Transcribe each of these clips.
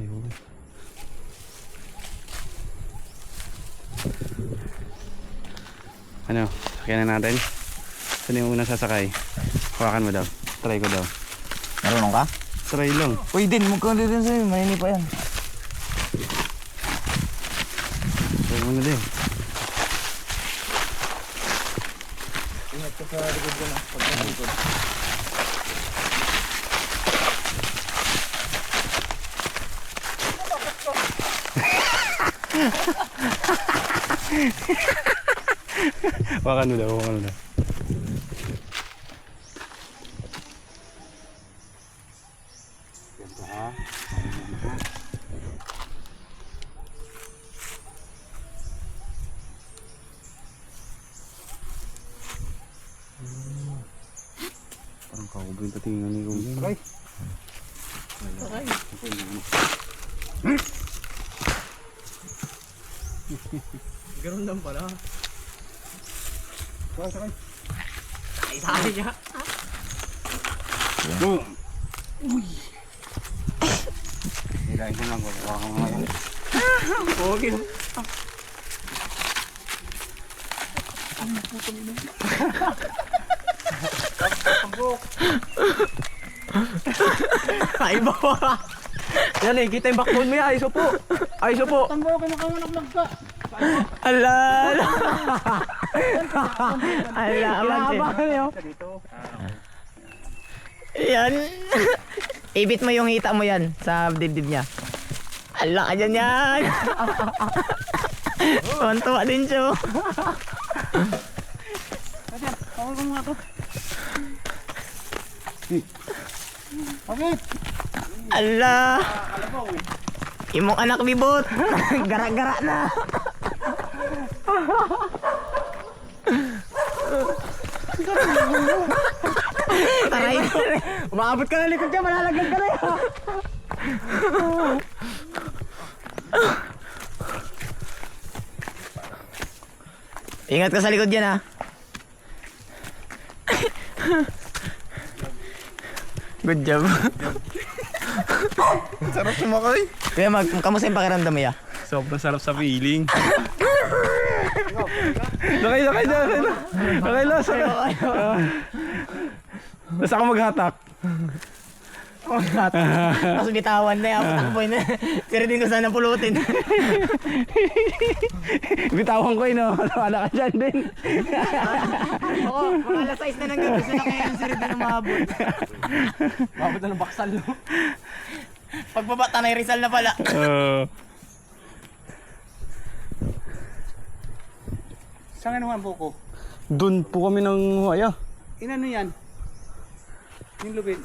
Ayun. Ano, sakyan na natin. Saan yung unang sasakay? Hawakan mo daw. Try ko daw. Marunong ka? Try lang. Uy din, magkano din sa'yo, mahini pa yan. Try mo na din. Ingat ka sa likod ko na, pag sa likod. Hawakan mo daw, hawakan mo daw. Parang kaubo yung tatingan ni Kuya. Okay. Ganun lang pala. Sakay. Ay, sabi niya. Boom! Uy! Hilahin ko lang ko. Hawakan mo ngayon. Okay. Ay, bawa. Yan eh, kita yung backbone mo yan. Ayos po. Ayos po. Tambo ka makamanap ka. Ala. Ala. Ala. Yan. Ibit mo yung hita mo yan sa dibdib niya. Ala ka dyan yan. Tuwan-tuwa din siya. Tawag ko mga to. Okay. Ala. Imong anak bibot. Gara-gara na. Taray. Umaabot ka na likod niya, malalaglag ka na yan. Ingat ka sa likod yan ha. Good job. Sarap sumakay. Kuya, kamusta yung pakiramdam mo ya? Sobrang sarap sa feeling. Sakay na. Sakay na. Basta ako maghatak. Tapos bitawan na yan, patakboy na. Pero din ko sana pulutin. Bitawan ko no. Wala ka dyan din. Oo, mga alas 6 na ng gabi, sila kaya yung sirid na umabot. Umabot na ng baksal, no? Pagbaba, Tanay Rizal na pala. Saan nga naman buko? Doon po kami ng huwaya. Inano yan? Yung lubid.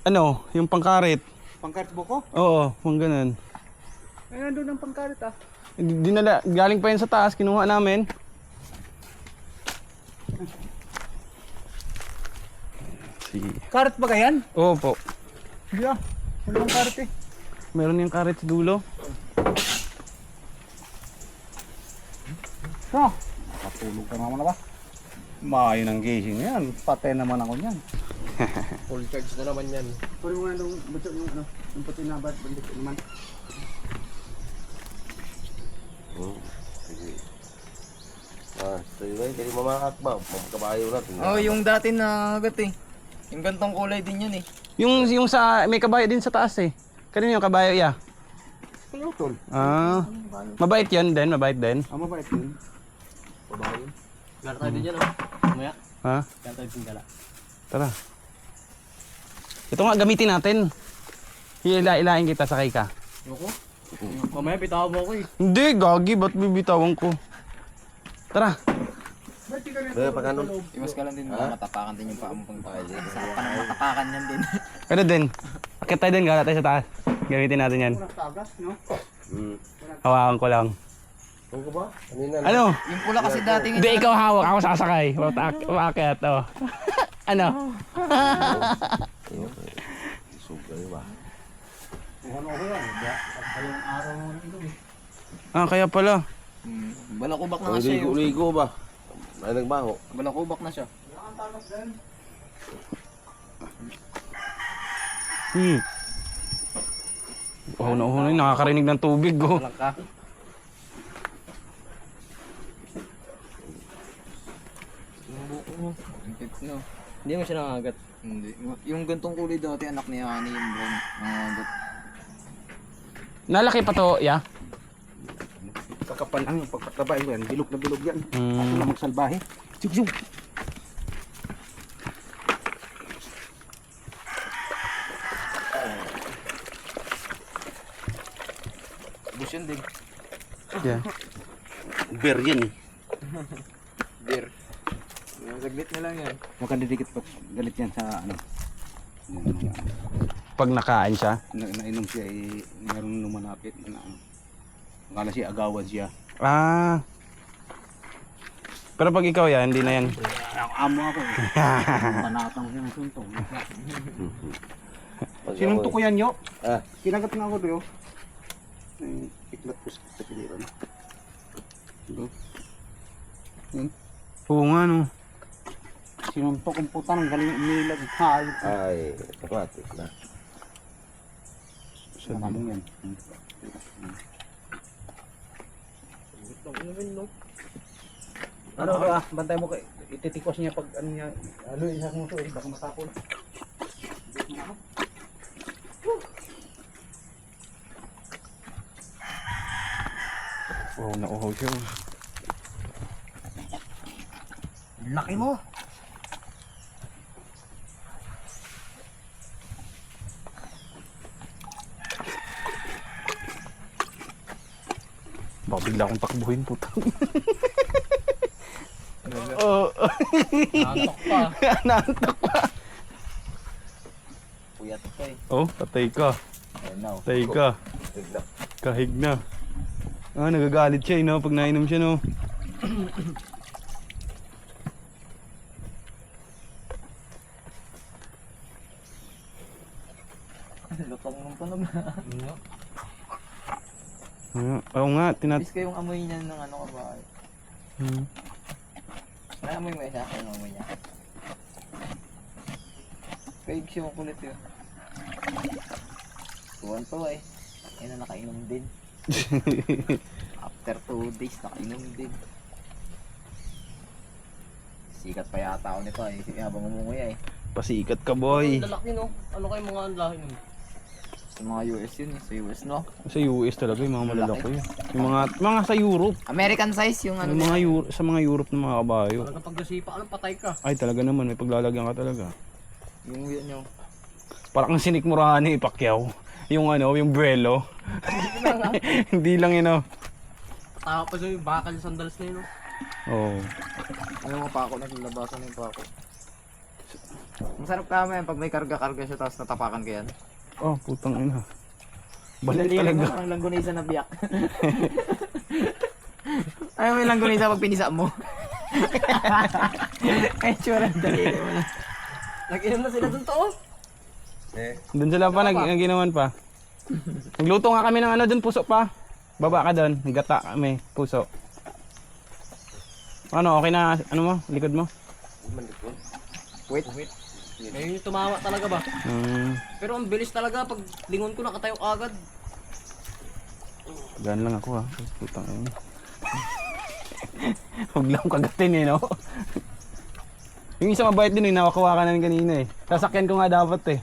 Ano, yung pangkarit. Pangkarit buko? Oo, pang ganun. Ay, nandun ang pangkarit ah. Dinala, galing pa yun sa taas, kinuha namin. Sige. Karit ba yan? Oo po. Hindi ah. Wala bang karit eh. Meron yung karit sa dulo. So, nakatulog ka naman na ba? Maayo ng gising yan. Patay naman ako yan. Full charge na naman yan. Puri mo nga nung butso yung ano, yung puti na ba't bandit naman. Sige, jadi mamakat ba? Magkabayo natin. Oh, yung dati na agat eh. Yung gantong kulay din yan eh. Yung sa, may kabayo din sa taas eh. Kanina yung kabayo, iya. Kalutol. Ah, mabait yan din, mabait din. Mabait yun. Pabayo. Gala tayo din yan oh. Mamaya, Ha? gala tayo din gala. Tara. Ito nga, gamitin natin. Ilain kita, sakay ka. Yoko? Mamaya bitaw mo ako eh. Hindi, gagi, ba't bibitawan ko? Tara. Pag ano? Iwas ka lang din, matapakan din yung paa mo pang tayo. Sa panang matapakan yan din. Ano din? Akit tayo din, gala tayo sa taas. Gamitin natin yan. Tagas, no? Hawakan ko lang. Ano ba? Kanina na. Ano? Yung pula kasi dating Hindi, ikaw hawak. Ako sasakay. Umakyat, oh. Ano? Sugay ba? Ano ko yan? Kayong araw mo nito eh. Ah, kaya pala. Balakubak na Ang nga siya yun. ligo ba? Ay nagbaho. Balakubak na siya. Pahuna-huna yun, nakakarinig ng tubig oh. Walang ka. Yung buko mo. No. Hindi mo siya nangagat. Hindi. Yung gantong kulay dati anak ni Ani yung brown. Nangagat. Nalaki pa to, ya? Kakapal ang yung pagpataba yan. Bilog na bilog yan. Hmm. Ako na magsalbahe. Sug. Bus yun din. Yeah. Bear yan eh. Beer. Yung saglit na lang yan. Huwag kang didikit pag galit yan sa ano. Pag nakain siya. Nainom siya eh. Meron lumalapit na ano. Akala siya agawan siya. Ah. Pero pag ikaw yan, hindi na yan. Amo ako eh. Panatang siya ng suntong. Pag Sinuntok ko yan yo. Ah, Kinagat nga ako doon. Iklat ko sa piliran. Oo nga no. Sinuntok kong puta ng galing umilag. Hayop. ay, sapatos na. Sa kamong yan. Ano ba? Bantay mo kay ititikos niya pag ano niya. Ano isa mo to eh. Baka matapon. Oo, nauhaw siya. Laki mo. Baka bigla akong takbuhin puta. Oo. Nantok pa. Nantok pa. Puyat ka eh. Oh, patay ka. Ayun na. Patay ka. Kahig na. Ah, nagagalit siya no pag nainom siya no. Lutong ng tunog. Oo nga, Bis kayong amoy niya ng ano ka ba? May amoy mo isa. Ano amoy niya? Kaig siya kulit yun. Tuwan-tuwa eh. Ayun na nakainom din. After 2 days nakainom din. Sikat pa yata ako nito eh. Habang umunguya eh. Pasikat ka boy. Lalaki no? Ano kayo mga lahi nun? Sa mga US yun eh. Sa US no? Sa US talaga yung mga malalaki. Yung mga sa Europe. American size yung ano. Yung mga sa mga Europe ng mga kabayo. Talaga pag nasipa ka lang, patay ka. Ay talaga naman, may paglalagyan ka talaga. Yung yun yung. Parang sinikmurahan ni Pacquiao. Yung ano, yung buwelo. Hindi lang yun oh. Tawa pa siya yung bakal sandals na yun no? Oo. Ano mga pako, naglalabasan na yung pako. Masarap kama yan pag may karga-karga siya tapos natapakan ka yan. Oh, putang ina. Balik Dali mo talaga. ang langgunisa na biyak. Ayaw mo yung langgunisa pag pinisa mo. Ay, tsura, dali mo na. Nag-inom na sila dun to oh. Doon sila pa ginawan pa. Nagluto nga kami ng ano doon, puso pa. Baba ka doon, gata kami, puso. Ano, okay na, ano mo, likod mo? Wait. May tumawa talaga ba? Pero ang bilis talaga pag lingon ko nakatayo agad. Gaan lang ako ha. Putang ina. Huwag lang kagatin eh, no? Yung isa mabait din, hinawak-hawakan na kanina eh. Sasakyan ko nga dapat eh.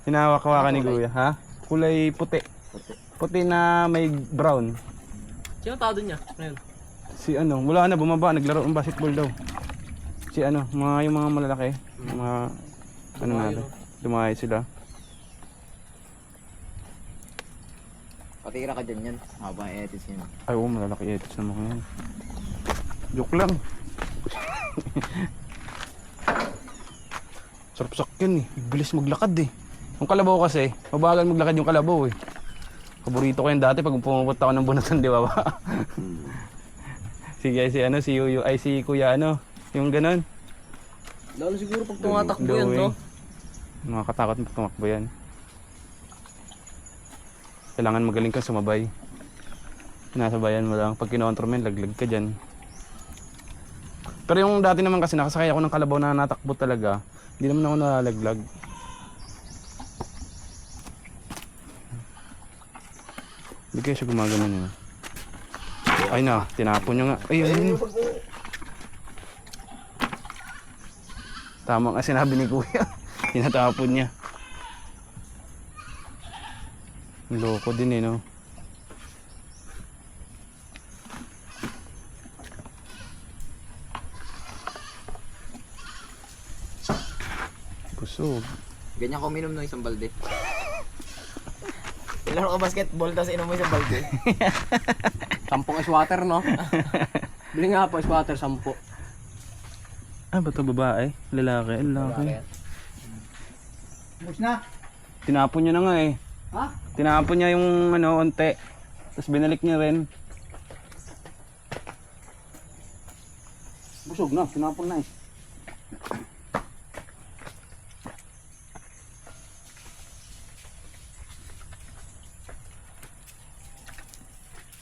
Hinawak-hawakan ni Kuya, ha? Kulay puti. Puti na may brown. Sino tao doon niya? Ngayon. Si ano, wala na, bumaba, naglaro ng basketball daw. Si ano, yung mga malalaki. Mga, ano natin, lumayo sila. Patira ka dyan yan. Habang edits yun. Ay, oo, malalaki etos na mga yan. Joke lang. Sarap sakyan eh. Bilis maglakad eh. Yung kalabaw kasi, mabagal maglakad yung kalabaw eh. Paborito ko yan dati pag pumupunta ako ng Bunatan, di ba ba? Sige, si ano, si Yuyu, ay si Kuya ano, yung ganon. Lalo siguro pag tumatakbo yan, no? Nakakatakot pag tumakbo yan. Kailangan magaling kang sumabay. Sinasabayan mo lang. Pag kinontrol mo, laglag ka dyan. Pero yung dati naman kasi nakasakay ako ng kalabaw na natakbo talaga. Hindi naman ako nalalaglag. Hindi kaya siya gumagano niya. Ay na, tinapon niya nga. Ay, ayun. Tama nga sinabi ni Kuya. Tinatapon niya. Loko din eh, no? Busog. Ganyan ko uminom ng isang balde. Ilaro ko basketball, tapos inom mo isang balde. 10 ice water, no? Bili nga po ice water, 10. Ah, ba't ito babae? Lalaki, lalaki. Bus na. Tinapon niya na nga eh. Ha? Tinapon niya yung ano, onte. Tapos binalik niya rin. Busog na, tinapon na eh.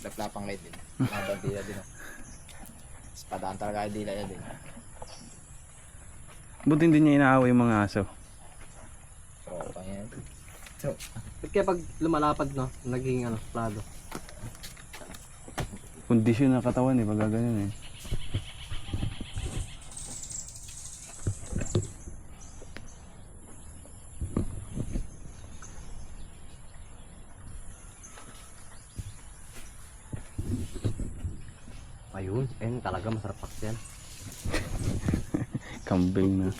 Laplapang light din. Mabang dila din. Espadaan talaga yung dila niya din. Buti hindi niya inaaway yung mga aso. Oo, pangyayari. Ba't kaya pag lumalapad, no? Naging ano, plado. Kondisyon na katawan eh, pag ganyan eh. Ayun, talaga masarap yan. Kambing na.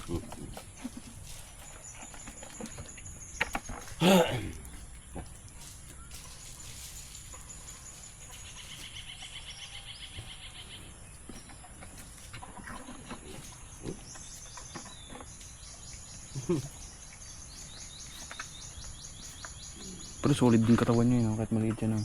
Pero solid din katawan niya, no? Kahit maliit siya. No?